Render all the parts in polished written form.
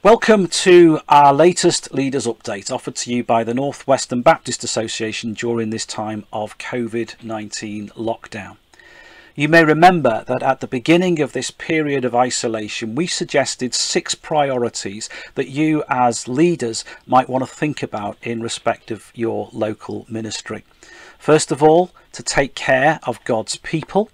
Welcome to our latest Leaders Update, offered to you by the North Western Baptist Association during this time of COVID-19 lockdown. You may remember that at the beginning of this period of isolation, we suggested 6 priorities that you as leaders might want to think about in respect of your local ministry. First of all, to take care of God's people.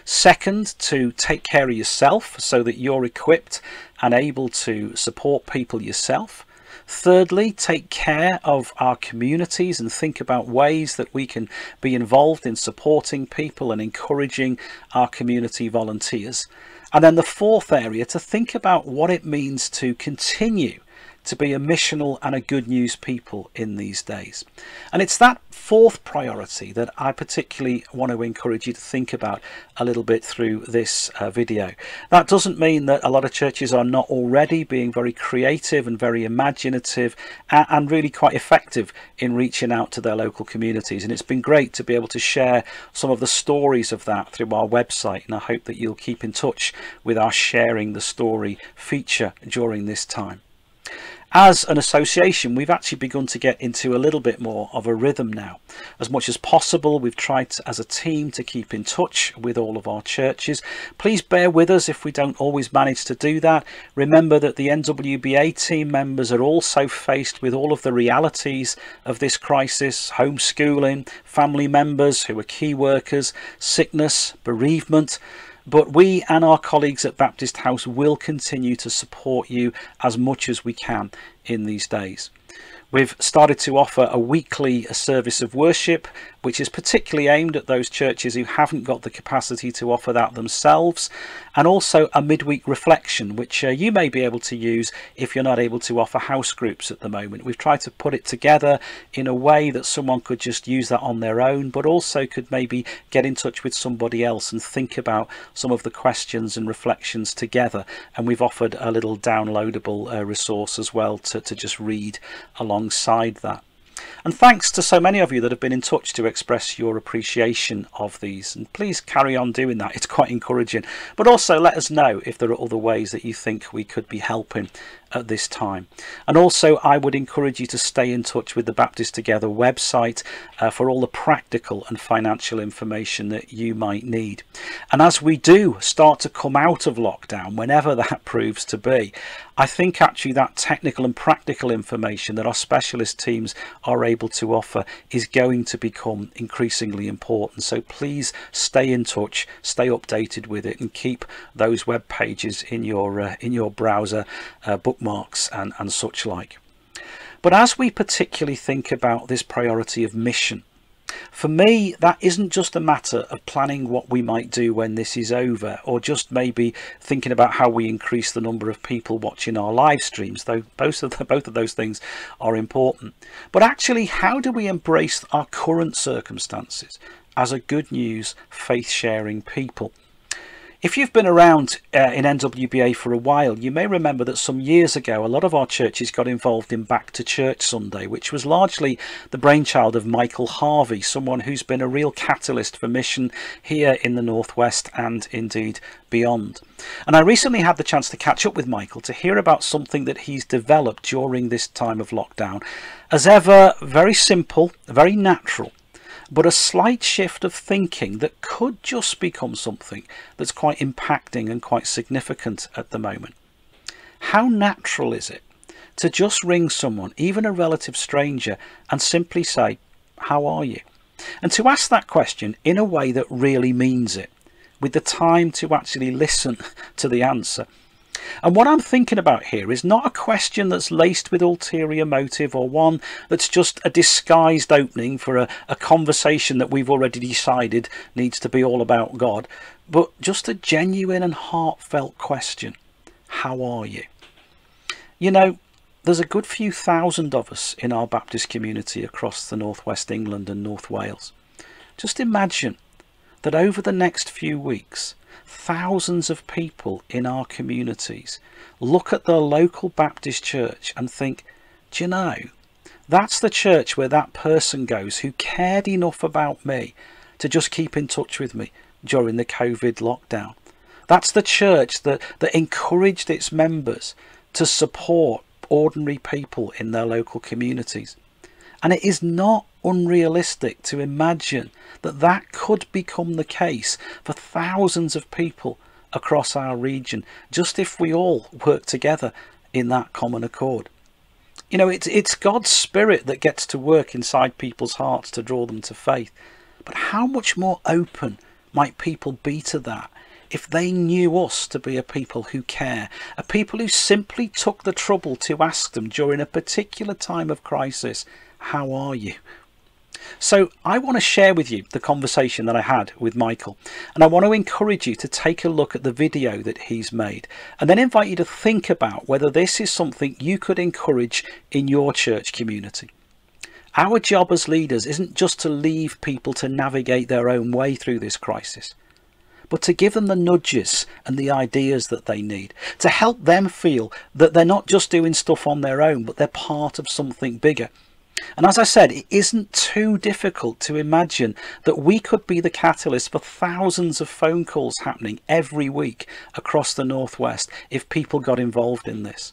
Second, to take care of yourself so that you're equipped and able to support people yourself. Thirdly, take care of our communities and think about ways that we can be involved in supporting people and encouraging our community volunteers. And then the fourth area, to think about what it means to continue to be a missional and a good news people in these days. And it's that fourth priority that I particularly want to encourage you to think about a little bit through this video. That doesn't mean that a lot of churches are not already being very creative and very imaginative and really quite effective in reaching out to their local communities. And it's been great to be able to share some of the stories of that through our website. And I hope that you'll keep in touch with our Sharing the Story feature during this time. As an association, we've actually begun to get into a little bit more of a rhythm now. As much as possible, we've tried as a team to keep in touch with all of our churches. Please bear with us if we don't always manage to do that. Remember that the NWBA team members are also faced with all of the realities of this crisis: homeschooling, family members who are key workers, sickness, bereavement. But we and our colleagues at Baptist House will continue to support you as much as we can in these days. We've started to offer a weekly service of worship, which is particularly aimed at those churches who haven't got the capacity to offer that themselves, and also a midweek reflection, which you may be able to use if you're not able to offer house groups at the moment. We've tried to put it together in a way that someone could just use that on their own, but also could maybe get in touch with somebody else and think about some of the questions and reflections together. And we've offered a little downloadable resource as well to just read alongside that. And thanks to so many of you that have been in touch to express your appreciation of these. And please carry on doing that. It's quite encouraging. But also let us know if there are other ways that you think we could be helping at this time. And also I would encourage you to stay in touch with the Baptist Together website for all the practical and financial information that you might need. And as we do start to come out of lockdown, whenever that proves to be, I think actually that technical and practical information that our specialist teams are able to offer is going to become increasingly important. So please stay in touch, stay updated with it, and keep those web pages in your browser, bookmarks and such like. But as we particularly think about this priority of mission, for me, that isn't just a matter of planning what we might do when this is over, or just maybe thinking about how we increase the number of people watching our live streams, though both of those things are important. But actually, how do we embrace our current circumstances as a good news, faith-sharing people? If you've been around in NWBA for a while, you may remember that some years ago a lot of our churches got involved in Back to Church Sunday, which was largely the brainchild of Michael Harvey, someone who's been a real catalyst for mission here in the Northwest and indeed beyond. And I recently had the chance to catch up with Michael to hear about something that he's developed during this time of lockdown. As ever, very simple, very natural, but a slight shift of thinking that could just become something that's quite impacting and quite significant at the moment. How natural is it to just ring someone, even a relative stranger, and simply say, "How are you?" And to ask that question in a way that really means it, with the time to actually listen to the answer. And what I'm thinking about here is not a question that's laced with ulterior motive, or one that's just a disguised opening for a conversation that we've already decided needs to be all about God, but just a genuine and heartfelt question. How are you? You know, there's a good few thousand of us in our Baptist community across the Northwest England and North Wales. Just imagine that over the next few weeks, thousands of people in our communities look at their local Baptist church and think, do you know, that's the church where that person goes who cared enough about me to just keep in touch with me during the COVID lockdown. That's the church that encouraged its members to support ordinary people in their local communities. And it is not unrealistic to imagine that that could become the case for thousands of people across our region, just if we all work together in that common accord. You know, it's God's Spirit that gets to work inside people's hearts to draw them to faith. But how much more open might people be to that if they knew us to be a people who care, a people who simply took the trouble to ask them during a particular time of crisis, how are you? So I want to share with you the conversation that I had with Michael, and I want to encourage you to take a look at the video that he's made, and then invite you to think about whether this is something you could encourage in your church community. Our job as leaders isn't just to leave people to navigate their own way through this crisis, but to give them the nudges and the ideas that they need, to help them feel that they're not just doing stuff on their own, but they're part of something bigger. And as I said, it isn't too difficult to imagine that we could be the catalyst for thousands of phone calls happening every week across the Northwest if people got involved in this.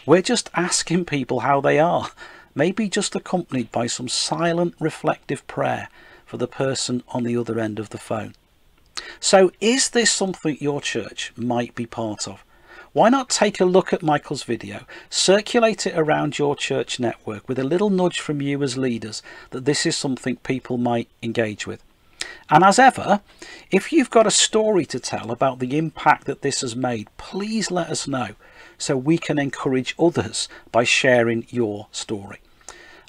We're just asking people how they are, maybe just accompanied by some silent, reflective prayer for the person on the other end of the phone. So is this something your church might be part of? Why not take a look at Michael's video, circulate it around your church network with a little nudge from you as leaders that this is something people might engage with. And as ever, if you've got a story to tell about the impact that this has made, please let us know so we can encourage others by sharing your story.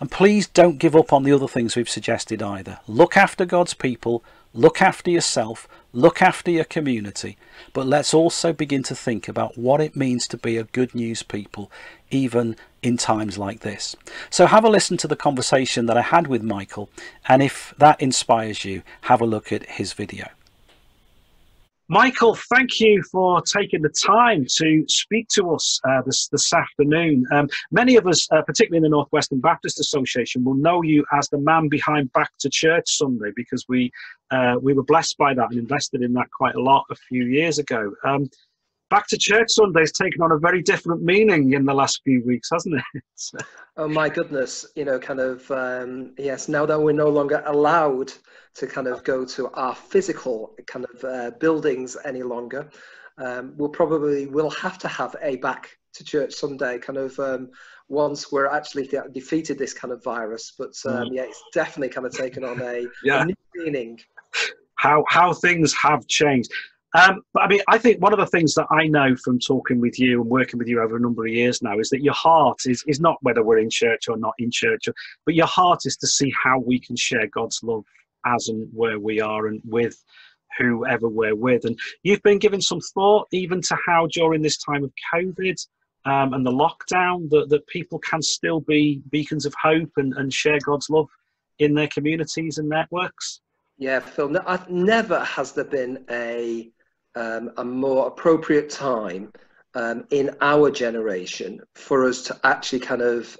And please don't give up on the other things we've suggested either. Look after God's people, look after yourself, look after your community, but let's also begin to think about what it means to be a good news people, even in times like this. So have a listen to the conversation that I had with Michael, and if that inspires you, have a look at his video. Michael, thank you for taking the time to speak to us this afternoon. Many of us, particularly in the Northwestern Baptist Association, will know you as the man behind Back to Church Sunday, because we were blessed by that and invested in that quite a lot a few years ago. Back to Church Sunday has taken on a very different meaning in the last few weeks, hasn't it? Oh my goodness, you know, kind of, yes, now that we're no longer allowed to kind of go to our physical kind of buildings any longer, we'll have to have a Back to Church Sunday kind of once we're actually defeated this kind of virus. But yeah, it's definitely kind of taken on a new meaning. How things have changed. But I mean, I think one of the things that I know from talking with you and working with you over a number of years now is that your heart is not whether we're in church or not in church, but your heart is to see how we can share God's love as and where we are and with whoever we're with. And you've been giving some thought even to how during this time of COVID and the lockdown that people can still be beacons of hope and share God's love in their communities and networks. Yeah, Phil, never has there been a more appropriate time in our generation for us to actually kind of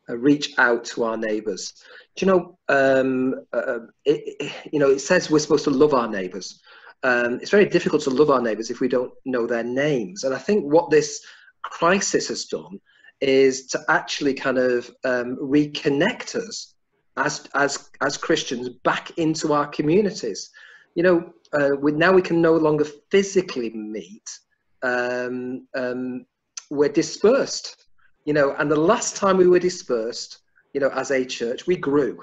reach out to our neighbours. Do you know, it says we're supposed to love our neighbours. It's very difficult to love our neighbours if we don't know their names. And I think what this crisis has done is to actually kind of reconnect us as Christians back into our communities. You know, now we can no longer physically meet. We're dispersed, you know, and the last time we were dispersed, you know, as a church, we grew.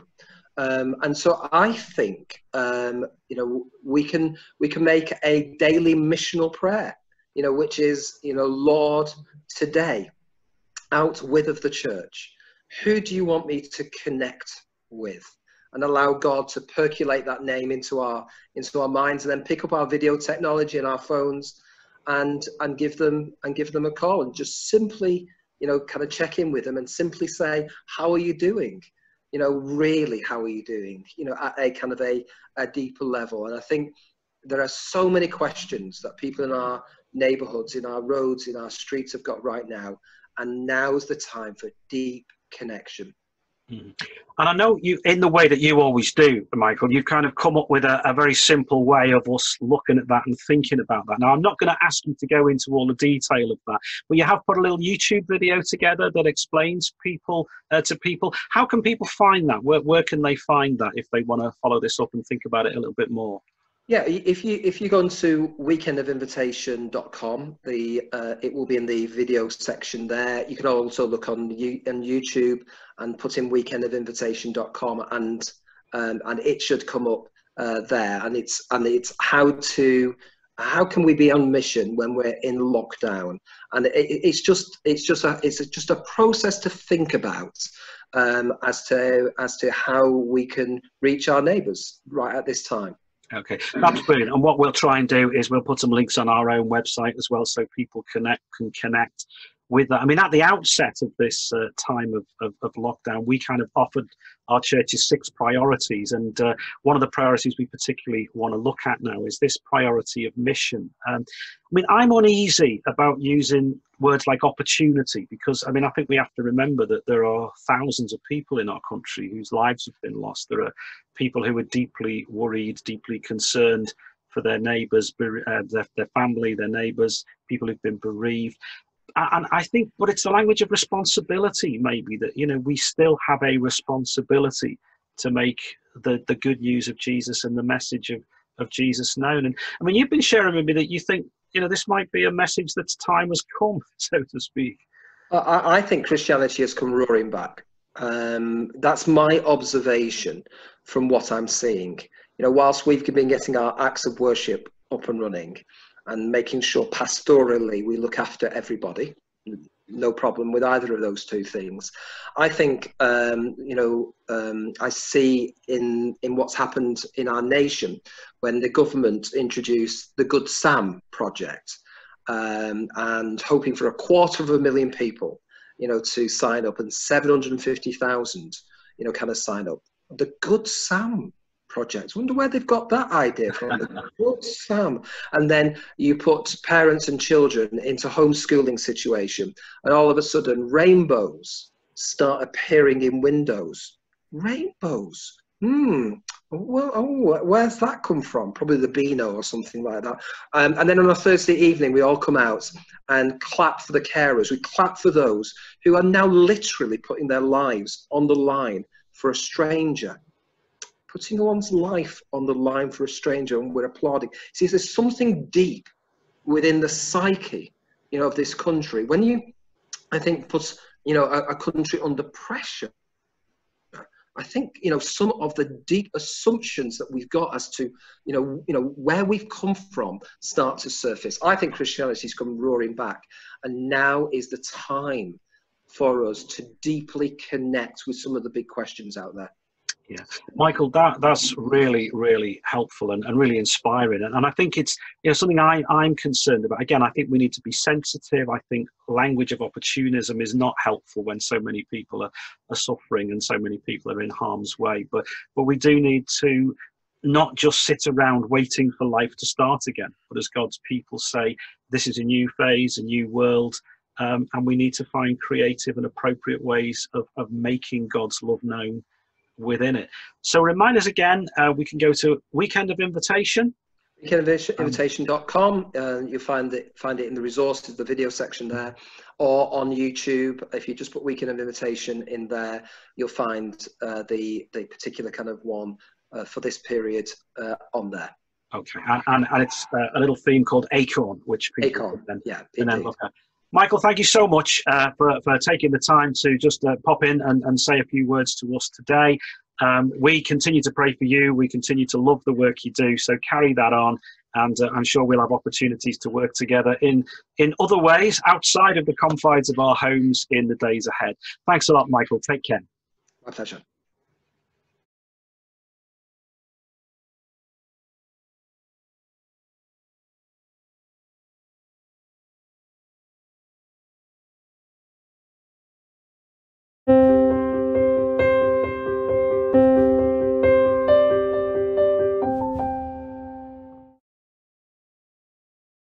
And so I think, you know, we can make a daily missional prayer, you know, which is, you know, Lord, today, out with of the church, who do you want me to connect with? And allow God to percolate that name into our minds, and then pick up our video technology and our phones and give them a call, and just simply, you know, kind of check in with them and simply say, how are you doing? You know, really, how are you doing? You know, at a kind of a deeper level. And I think there are so many questions that people in our neighborhoods, in our roads, in our streets have got right now. And now's the time for deep connection. Mhm. And I know you, in the way that you always do, Michael, you've kind of come up with a very simple way of us looking at that and thinking about that. Now, I'm not going to ask you to go into all the detail of that, but you have put a little YouTube video together that explains people to people. How can people find that? Where can they find that if they want to follow this up and think about it a little bit more? Yeah, if you go into weekendofinvitation.com, it will be in the video section there. You can also look on YouTube and put in weekendofinvitation.com, and it should come up there. And it's how can we be on mission when we're in lockdown? And it's just a process to think about as to how we can reach our neighbours right at this time. Okay, that's brilliant. And what we'll try and do is we'll put some links on our own website as well, so people can connect with that. I mean, at the outset of this time of lockdown, we kind of offered our churches 6 priorities, and one of the priorities we particularly want to look at now is this priority of mission. I mean, I'm uneasy about using words like opportunity, because I mean, I think we have to remember that there are thousands of people in our country whose lives have been lost. There are people who are deeply worried, deeply concerned for their neighbours, their family, their neighbours, people who've been bereaved. And I think, but it's a language of responsibility, maybe, that, you know, we still have a responsibility to make the good news of Jesus and the message of Jesus known. And I mean, you've been sharing with me that you think, you know, this might be a message that's time has come, so to speak. I think Christianity has come roaring back. That's my observation from what I'm seeing. You know, whilst we've been getting our acts of worship up and running and making sure pastorally we look after everybody, no problem with either of those two things. I think, I see in what's happened in our nation when the government introduced the Good Sam project, and hoping for 250,000 people, you know, to sign up, and 750,000, you know, kind of sign up. The Good Sam project. Wonder where they've got that idea from. The Good Sam. And then you put parents and children into homeschooling situation, and all of a sudden rainbows start appearing in windows. Rainbows. Well, where's that come from? Probably the Beano or something like that. And then on a Thursday evening, we all come out and clap for the carers. We clap for those who are now literally putting their lives on the line for a stranger. Putting one's life on the line for a stranger, and we're applauding. See, there's something deep within the psyche, you know, of this country. When you, I think, puts, you know, a country under pressure, I think, you know, some of the deep assumptions that we've got as to, you know, where we've come from start to surface. I think Christianity's come roaring back, and now is the time for us to deeply connect with some of the big questions out there. Yeah, Michael, that's really, really helpful and really inspiring. And I think it's, you know, something I'm concerned about. Again, I think we need to be sensitive. I think language of opportunism is not helpful when so many people are suffering and so many people are in harm's way. But we do need to not just sit around waiting for life to start again, but as God's people say, this is a new phase, a new world. And we need to find creative and appropriate ways of making God's love known within it. So remind us again, we can go to Weekend of Invitation. Weekendofinvitation.com. You'll find it in the resources, the video section there, or on YouTube. If you just put Weekend of Invitation in there, you'll find the particular kind of one for this period on there. Okay, and it's a little theme called Acorn, which people Acorn, then, yeah, and then look at. Michael, thank you so much for taking the time to just pop in and say a few words to us today. We continue to pray for you. We continue to love the work you do. So carry that on. And I'm sure we'll have opportunities to work together in other ways outside of the confines of our homes in the days ahead. Thanks a lot, Michael. Take care. My pleasure.